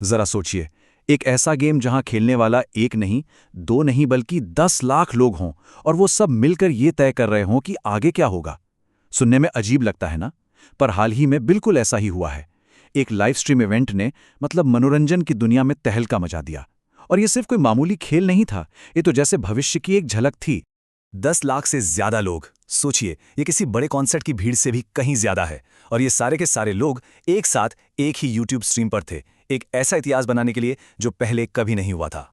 जरा सोचिए, एक ऐसा गेम जहां खेलने वाला एक नहीं, दो नहीं बल्कि 10 लाख लोग हों और वो सब मिलकर ये तय कर रहे हों कि आगे क्या होगा। सुनने में अजीब लगता है ना? पर हाल ही में बिल्कुल ऐसा ही हुआ है। एक लाइव स्ट्रीम इवेंट ने मनोरंजन की दुनिया में तहलका मचा दिया। और ये सिर्फ कोई मामूली खेल नहीं था, ये तो जैसे भविष्य की एक झलक थी। 10 लाख से ज्यादा लोग, सोचिए, ये किसी बड़े कॉन्सर्ट की भीड़ से भी कहीं ज्यादा है। और ये सारे के सारे लोग एक साथ एक ही यूट्यूब स्ट्रीम पर थे, एक ऐसा इतिहास बनाने के लिए जो पहले कभी नहीं हुआ था।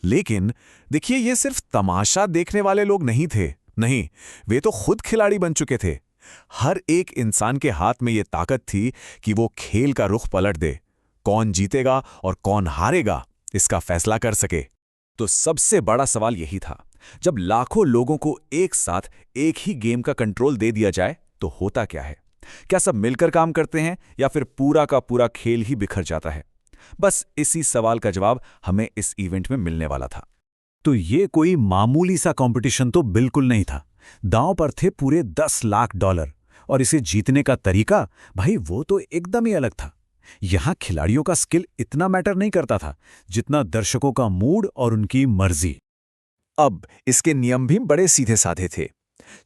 लेकिन देखिए, ये सिर्फ तमाशा देखने वाले लोग नहीं थे। नहीं, वे तो खुद खिलाड़ी बन चुके थे। हर एक इंसान के हाथ में ये ताकत थी कि वो खेल का रुख पलट दे, कौन जीतेगा और कौन हारेगा इसका फैसला कर सके। तो सबसे बड़ा सवाल यही था, जब लाखों लोगों को एक साथ एक ही गेम का कंट्रोल दे दिया जाए तो होता क्या है? क्या सब मिलकर काम करते हैं या फिर पूरा का पूरा खेल ही बिखर जाता है? बस इसी सवाल का जवाब हमें इस इवेंट में मिलने वाला था। तो ये कोई मामूली सा कंपटीशन तो बिल्कुल नहीं था। दांव पर थे पूरे 10 लाख डॉलर। और इसे जीतने का तरीका, भाई वो तो एकदम ही अलग था। यहां खिलाड़ियों का स्किल इतना मैटर नहीं करता था जितना दर्शकों का मूड और उनकी मर्जी। अब इसके नियम भी बड़े सीधे साधे थे।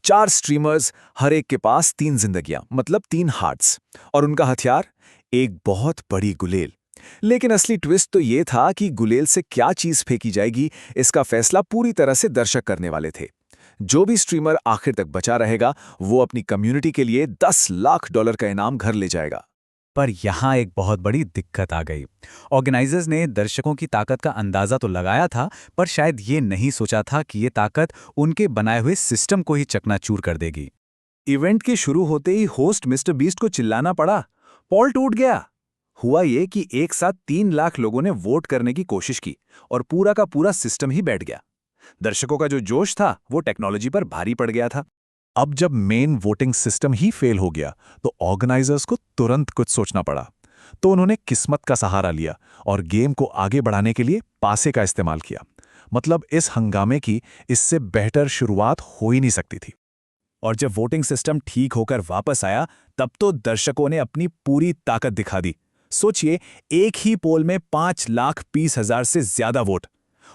4 स्ट्रीमर्स, हर एक के पास 3 जिंदगियां, मतलब 3 हार्ट्स, और उनका हथियार एक बहुत बड़ी गुलेल। लेकिन असली ट्विस्ट तो ये था कि गुलेल से क्या चीज फेंकी जाएगी, इसका फैसला पूरी तरह से दर्शक करने वाले थे। जो भी स्ट्रीमर आखिर तक बचा रहेगा, वो अपनी कम्युनिटी के लिए 10 लाख डॉलर का इनाम घर ले जाएगा। पर यहां एक बहुत बड़ी दिक्कत आ गई। ऑर्गेनाइजर्स ने दर्शकों की ताकत का अंदाजा तो लगाया था, पर शायद ये नहीं सोचा था कि ये ताकत उनके बनाए हुए सिस्टम को ही चकनाचूर कर देगी। इवेंट के शुरू होते ही होस्ट मिस्टर बीस्ट को चिल्लाना पड़ा, पोल टूट गया। हुआ ये कि एक साथ 3 लाख लोगों ने वोट करने की कोशिश की और पूरा का पूरा सिस्टम ही बैठ गया। दर्शकों का जो जोश था वो टेक्नोलॉजी पर भारी पड़ गया था। अब जब मेन वोटिंग सिस्टम ही फेल हो गया तो ऑर्गेनाइजर्स को तुरंत कुछ सोचना पड़ा। तो उन्होंने किस्मत का सहारा लिया और गेम को आगे बढ़ाने के लिए पासे का इस्तेमाल किया। मतलब इस हंगामे की इससे बेहतर शुरुआत हो ही नहीं सकती थी। और जब वोटिंग सिस्टम ठीक होकर वापस आया, तब तो दर्शकों ने अपनी पूरी ताकत दिखा दी। सोचिए, एक ही पोल में 5,20,000 से ज्यादा वोट,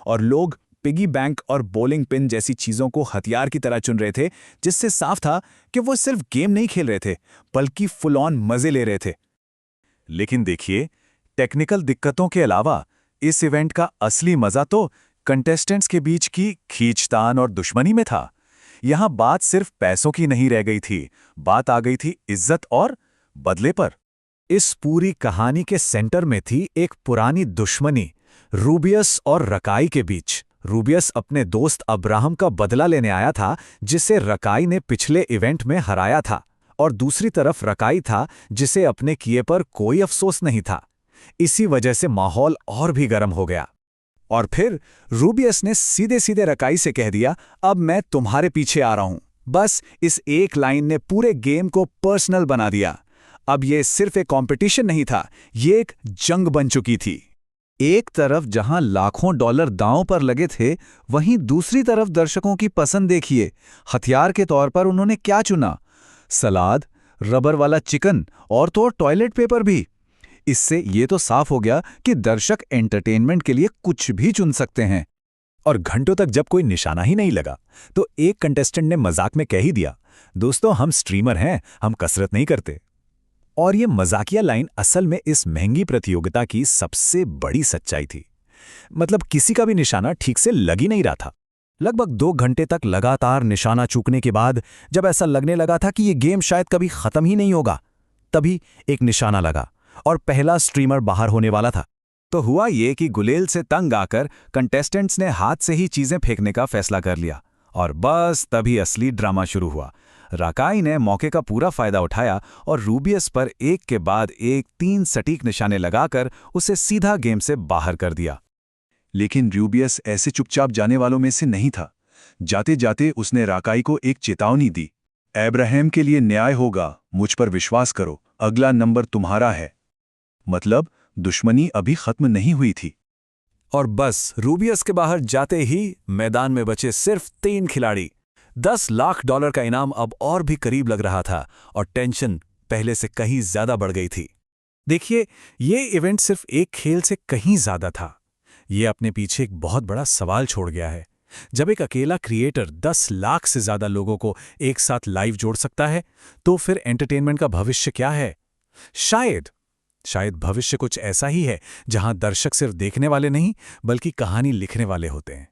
और लोग पिगी बैंक और बॉलिंग पिन जैसी चीजों को हथियार की तरह चुन रहे थे, जिससे साफ था कि वो सिर्फ गेम नहीं खेल रहे थे, बल्कि फुल ऑन मजे ले रहे थे। लेकिन देखिए, टेक्निकल दिक्कतों के अलावा इस इवेंट का असली मजा तो कंटेस्टेंट्स के बीच की खींचतान और दुश्मनी में था। यहां बात सिर्फ पैसों की नहीं रह गई थी, बात आ गई थी इज्जत और बदले पर। इस पूरी कहानी के सेंटर में थी एक पुरानी दुश्मनी, रूबियस और रकाई के बीच। रूबियस अपने दोस्त अब्राहम का बदला लेने आया था, जिसे रकाई ने पिछले इवेंट में हराया था, और दूसरी तरफ रकाई था जिसे अपने किए पर कोई अफसोस नहीं था। इसी वजह से माहौल और भी गर्म हो गया। और फिर रूबियस ने सीधे सीधे रकाई से कह दिया, अब मैं तुम्हारे पीछे आ रहा हूं। बस इस एक लाइन ने पूरे गेम को पर्सनल बना दिया। अब ये सिर्फ एक कंपटीशन नहीं था, ये एक जंग बन चुकी थी। एक तरफ जहां लाखों डॉलर दांव पर लगे थे, वहीं दूसरी तरफ दर्शकों की पसंद देखिए। हथियार के तौर पर उन्होंने क्या चुना? सलाद, रबर वाला चिकन और तो टॉयलेट पेपर भी। इससे ये तो साफ हो गया कि दर्शक एंटरटेनमेंट के लिए कुछ भी चुन सकते हैं। और घंटों तक जब कोई निशाना ही नहीं लगा, तो एक कंटेस्टेंट ने मजाक में कह ही दिया, दोस्तों हम स्ट्रीमर हैं, हम कसरत नहीं करते। और ये मजाकिया लाइन असल में इस महंगी प्रतियोगिता की सबसे बड़ी सच्चाई थी। मतलब किसी का भी निशाना ठीक से लग ही नहीं रहा था। लगभग 2 घंटे तक लगातार निशाना चूकने के बाद जब ऐसा लगने लगा था कि ये गेम शायद कभी खत्म ही नहीं होगा, तभी एक निशाना लगा और पहला स्ट्रीमर बाहर होने वाला था। तो हुआ ये कि गुलेल से तंग आकर कंटेस्टेंट्स ने हाथ से ही चीजें फेंकने का फैसला कर लिया। और बस तभी असली ड्रामा शुरू हुआ। रकाई ने मौके का पूरा फायदा उठाया और रूबियस पर एक के बाद एक 3 सटीक निशाने लगाकर उसे सीधा गेम से बाहर कर दिया। लेकिन रूबियस ऐसे चुपचाप जाने वालों में से नहीं था। जाते जाते उसने रकाई को एक चेतावनी दी, अब्राहम के लिए न्याय होगा, मुझ पर विश्वास करो, अगला नंबर तुम्हारा है। मतलब दुश्मनी अभी खत्म नहीं हुई थी। और बस रूबियस के बाहर जाते ही मैदान में बचे सिर्फ 3 खिलाड़ी। 10 लाख डॉलर का इनाम अब और भी करीब लग रहा था और टेंशन पहले से कहीं ज्यादा बढ़ गई थी। देखिए, ये इवेंट सिर्फ एक खेल से कहीं ज्यादा था। ये अपने पीछे एक बहुत बड़ा सवाल छोड़ गया है। जब एक अकेला क्रिएटर 10 लाख से ज्यादा लोगों को एक साथ लाइव जोड़ सकता है, तो फिर एंटरटेनमेंट का भविष्य क्या है? शायद भविष्य कुछ ऐसा ही है जहां दर्शक सिर्फ देखने वाले नहीं, बल्कि कहानी लिखने वाले होते हैं।